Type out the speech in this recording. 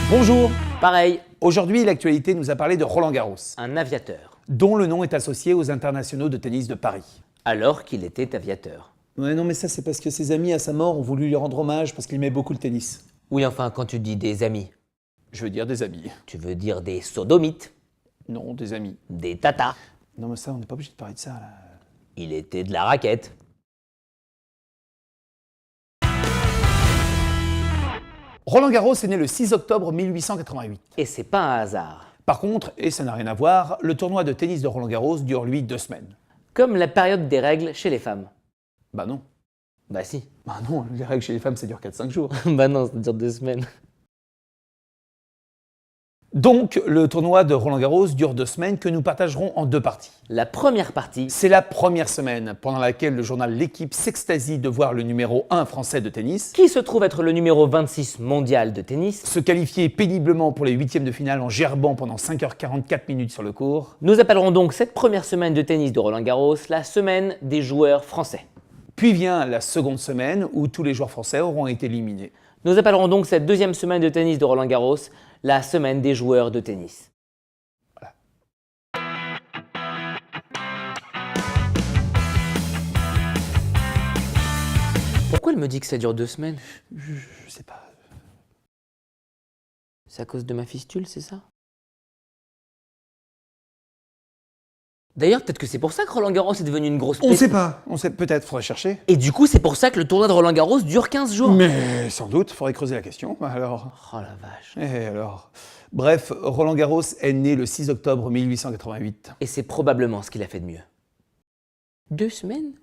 Bonjour. Pareil, Aujourd'hui, l'actualité nous a parlé de Roland Garros, un aviateur, dont le nom est associé aux internationaux de tennis de Paris. alors qu'il était aviateur. Ouais, non, mais ça, c'est parce que ses amis, à sa mort, ont voulu lui rendre hommage parce qu'il aimait beaucoup le tennis. Oui, enfin, quand tu dis des amis, Je veux dire des amis. tu veux dire des sodomites, Non, des amis. des tatas. Non, mais ça, on n'est pas obligé de parler de ça, là. Il était de la raquette. Roland Garros est né le 6 octobre 1888. Et c'est pas un hasard. Par contre, et ça n'a rien à voir, le tournoi de tennis de Roland Garros dure, lui, 2 semaines. Comme la période des règles chez les femmes. Bah non. Bah si. Bah non, les règles chez les femmes, ça dure 4-5 jours. Bah non, ça dure 2 semaines. Donc, le tournoi de Roland Garros dure 2 semaines que nous partagerons en 2 parties. La première partie, C'est la première semaine pendant laquelle le journal L'Équipe s'extasie de voir le numéro 1 français de tennis qui se trouve être le numéro 26 mondial de tennis, se qualifier péniblement pour les huitièmes de finale en gerbant pendant 5h44 sur le court. nous appellerons donc cette première semaine de tennis de Roland Garros la semaine des joueurs français. Puis vient la seconde semaine où tous les joueurs français auront été éliminés. Nous appellerons donc cette deuxième semaine de tennis de Roland Garros la semaine des joueurs de tennis. Pourquoi elle me dit que ça dure 2 semaines? Je sais pas. C'est à cause de ma fistule, c'est ça? D'ailleurs, peut-être que c'est pour ça que Roland Garros est devenu une grosse On peste. sait pas. On sait peut-être, faudrait chercher. Et du coup, c'est pour ça que le tournoi de Roland Garros dure 15 jours. Mais sans doute, faudrait creuser la question. Alors. Oh la vache. Et alors. Bref, Roland Garros est né le 6 octobre 1888. Et c'est probablement ce qu'il a fait de mieux. 2 semaines?